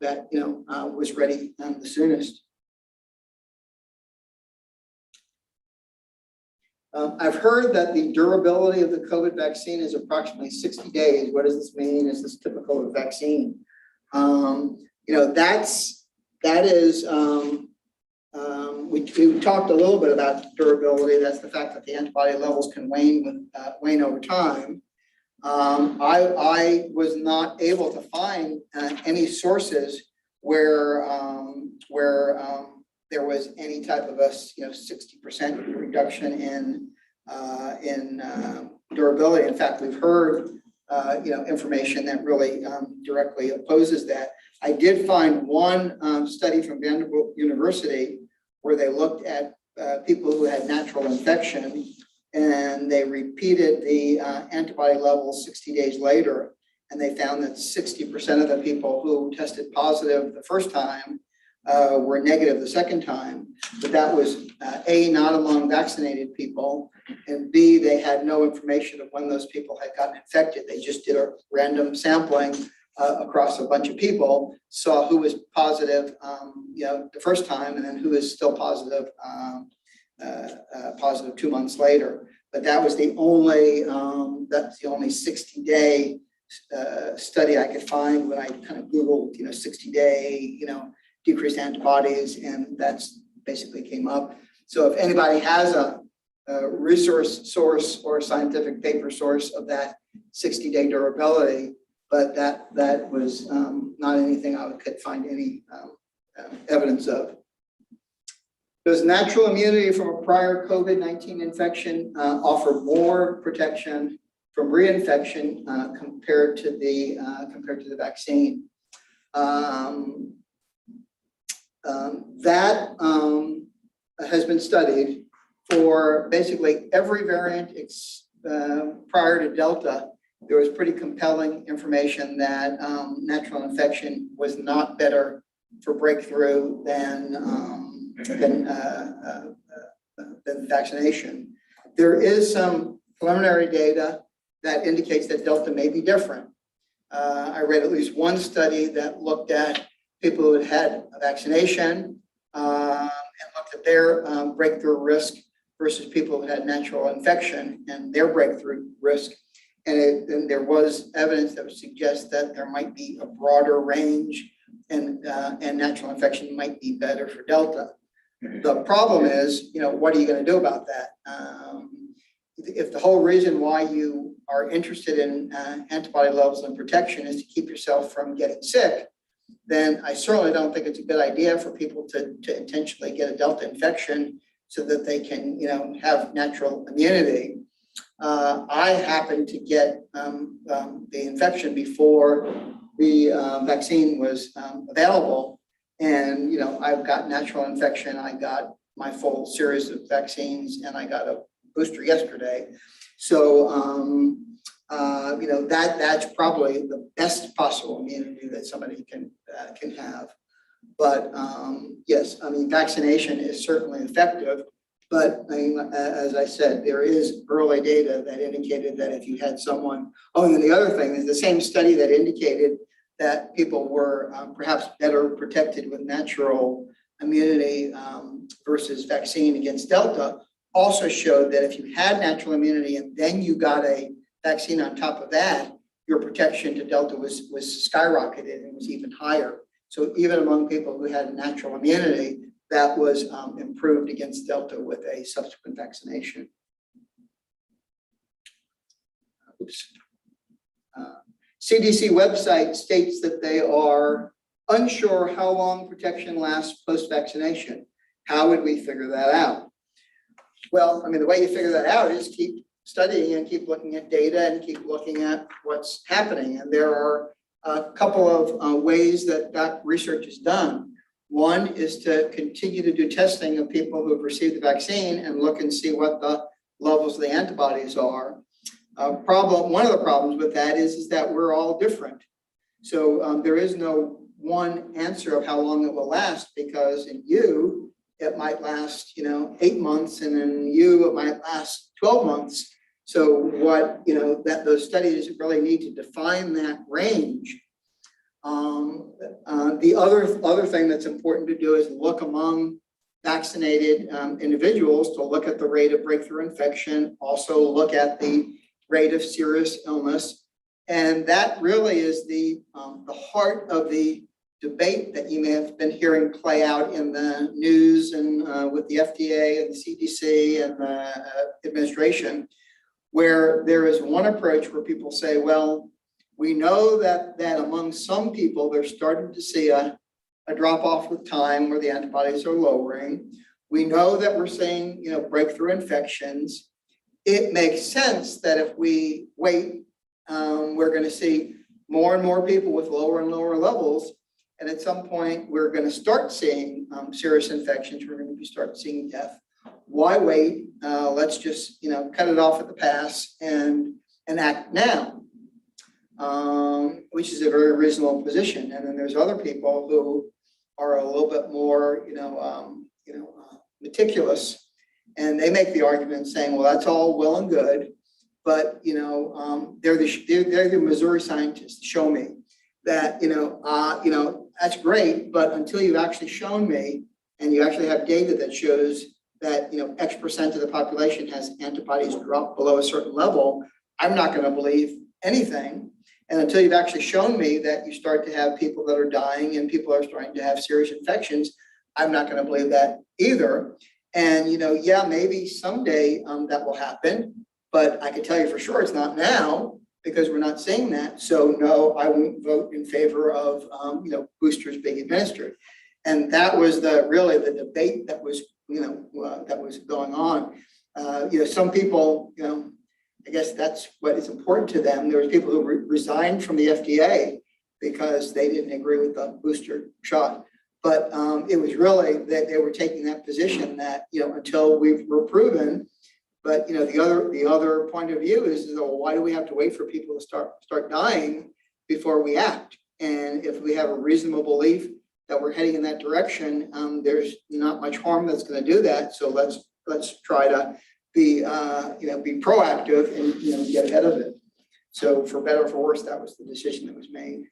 was ready the soonest. I've heard that the durability of the COVID vaccine is approximately 60 days. What does this mean? Is this typical of a vaccine? We talked a little bit about durability. That's the fact that the antibody levels can wane over time. I was not able to find any sources where there was any type of a 60% reduction in durability. In fact, we've heard information that really directly opposes that. I did find one study from Vanderbilt University where they looked at people who had natural infection, and they repeated the antibody levels 60 days later, and they found that 60% of the people who tested positive the first time were negative the second time. But that was A, not among vaccinated people, and B, they had no information of when those people had gotten infected. They just did a random sampling across a bunch of people, saw who was positive the first time, and then who is still positive positive 2 months later. But that was the only 60-day study I could find when I kind of Googled 60-day decreased antibodies, and that's basically came up. So if anybody has a resource source or a scientific paper source of that 60-day durability, but that was not anything I could find any evidence of. Does natural immunity from a prior COVID-19 infection offer more protection from reinfection compared to the vaccine? That has been studied for basically every variant prior to Delta. There was pretty compelling information that natural infection was not better for breakthrough than vaccination. There is some preliminary data that indicates that Delta may be different. I read at least one study that looked at people who had had a vaccination and looked at their breakthrough risk versus people who had natural infection and their breakthrough risk. And there was evidence that would suggest that there might be a broader range and natural infection might be better for Delta. The problem is, what are you going to do about that? If the whole reason why you are interested in antibody levels and protection is to keep yourself from getting sick, then I certainly don't think it's a good idea for people to intentionally get a Delta infection so that they can, have natural immunity. I happened to get the infection before the vaccine was available. And, I've got natural infection. I got my full series of vaccines and I got a booster yesterday. So, that's probably the best possible immunity that somebody can have. But yes, vaccination is certainly effective. But as I said, there is early data that indicated that if you had someone, and then the other thing is the same study that indicated that people were perhaps better protected with natural immunity versus vaccine against Delta also showed that if you had natural immunity and then you got a vaccine on top of that, your protection to Delta was skyrocketed and was even higher. So even among people who had natural immunity, that was improved against Delta with a subsequent vaccination. CDC website states that they are unsure how long protection lasts post-vaccination. How would we figure that out? Well, the way you figure that out is keep studying and keep looking at data and keep looking at what's happening. And there are a couple of ways that research is done. One is to continue to do testing of people who have received the vaccine and look and see what the levels of the antibodies are. One of the problems with that is that we're all different. So there is no one answer of how long it will last, because in you, it might last, 8 months, and in you, it might last 12 months. So what, that those studies really need to define that range. The other thing that's important to do is look among vaccinated individuals to look at the rate of breakthrough infection, also look at the rate of serious illness. And that really is the heart of the debate that you may have been hearing play out in the news and with the FDA and the CDC and the administration, where there is one approach where people say, well, we know that among some people, they're starting to see a drop off with time where the antibodies are lowering. We know that we're seeing, breakthrough infections. It makes sense that if we wait, we're going to see more and more people with lower and lower levels. And at some point, we're going to start seeing serious infections. We're going to start seeing death. Why wait? Let's just, cut it off at the pass and act now, which is a very reasonable position. And then there's other people who are a little bit more, meticulous, and they make the argument saying, well, that's all well and good, but they're the Missouri scientists. Show me that that's great, but until you've actually shown me and you actually have data that shows that X percent of the population has antibodies drop below a certain level, I'm not going to believe anything. And until you've actually shown me that you start to have people that are dying and people are starting to have serious infections, I'm not going to believe that either. And yeah, maybe someday that will happen, but I can tell you for sure it's not now, because we're not seeing that. So no, I won't vote in favor of boosters being administered. And that was really the debate that was that was going on. Some people, I guess that's what is important to them. There were people who resigned from the FDA because they didn't agree with the booster shot. But it was really that they were taking that position that until we were proven. But the other point of view is, well, why do we have to wait for people to start dying before we act? And if we have a reasonable belief that we're heading in that direction, there's not much harm that's going to do that. So let's try to be be proactive and get ahead of it. So for better or for worse, that was the decision that was made.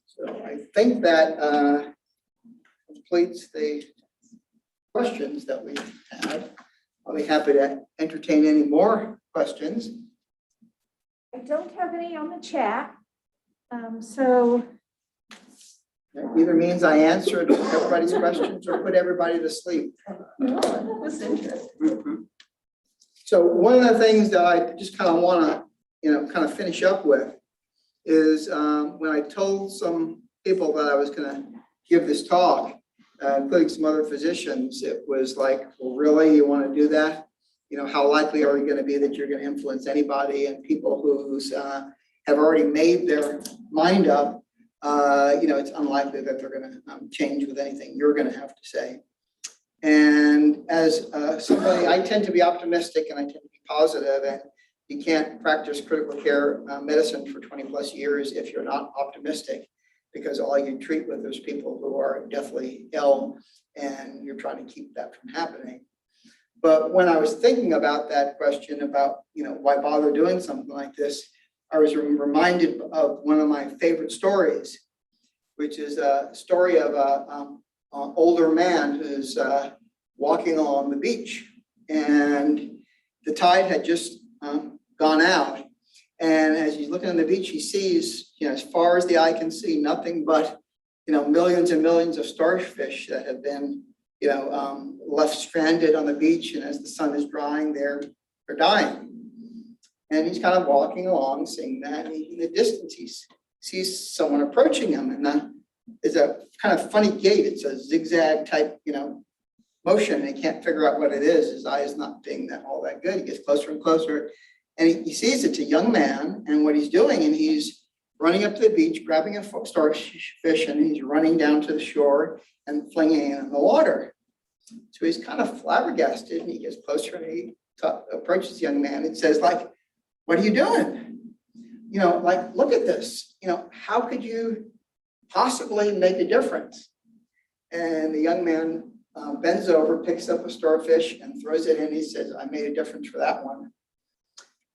So I think that completes the questions that we had. I'll be happy to entertain any more questions. I don't have any on the chat. So That either means I answered everybody's questions or put everybody to sleep. That was interesting. So one of the things that I just kind of want to, kind of finish up with is when I told some people that I was going to give this talk, including some other physicians, it was like, well, really, you want to do that? How likely are you going to be that you're going to influence anybody? And people who have already made their mind up, it's unlikely that they're going to change with anything you're going to have to say. And as somebody, I tend to be optimistic and I tend to be positive, and you can't practice critical care medicine for 20 plus years if you're not optimistic, because all you treat with is people who are deathly ill and you're trying to keep that from happening. But when I was thinking about that question about, why bother doing something like this, I was reminded of one of my favorite stories, which is a story of an older man who's walking along the beach, and the tide had just gone out. And as he's looking on the beach, he sees, as far as the eye can see, nothing but, millions and millions of starfish that have been, left stranded on the beach. And as the sun is drying, they're dying. And he's kind of walking along, seeing that. And in the distance, he sees someone approaching him. And it's a kind of funny gait. It's a zigzag type, motion. And he can't figure out what it is. His eye is not being all that good. He gets closer and closer. And he sees it's a young man. And what he's doing, and he's running up to the beach, grabbing a starfish, and he's running down to the shore and flinging it in the water. So he's kind of flabbergasted, and he gets closer and he approaches the young man and says, what are you doing? Look at this. How could you possibly make a difference? And the young man bends over, picks up a starfish and throws it in. He says, I made a difference for that one.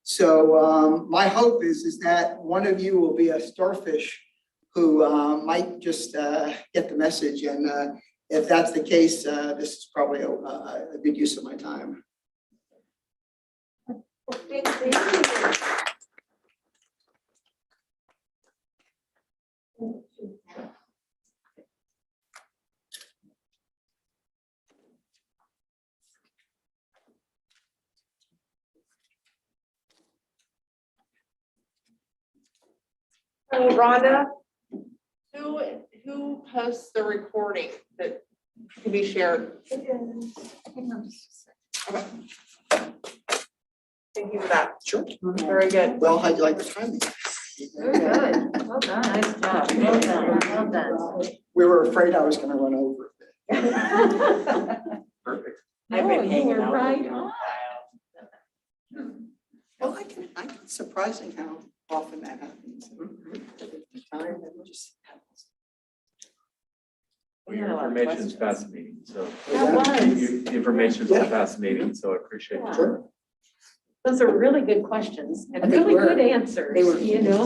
So my hope is that one of you will be a starfish who might just get the message. And if that's the case, this is probably a good use of my time. thank you. So Rhonda, who posts the recording that can be shared? Okay. Thank you for that. Sure. Very good. Well, how'd you like the timing? Very good. Well done. Nice job. Well done. Well done. We were afraid I was going to run over. Perfect. I've been No, you hanging were out right with you. on. Well, it's surprising how often that happens. Time that just happens. We had a lot of Information's questions. fascinating, so. That was. The information's Yeah. fascinating, so I appreciate it. Sure. Those are really good questions I and think really we're- good answers, they were- you know?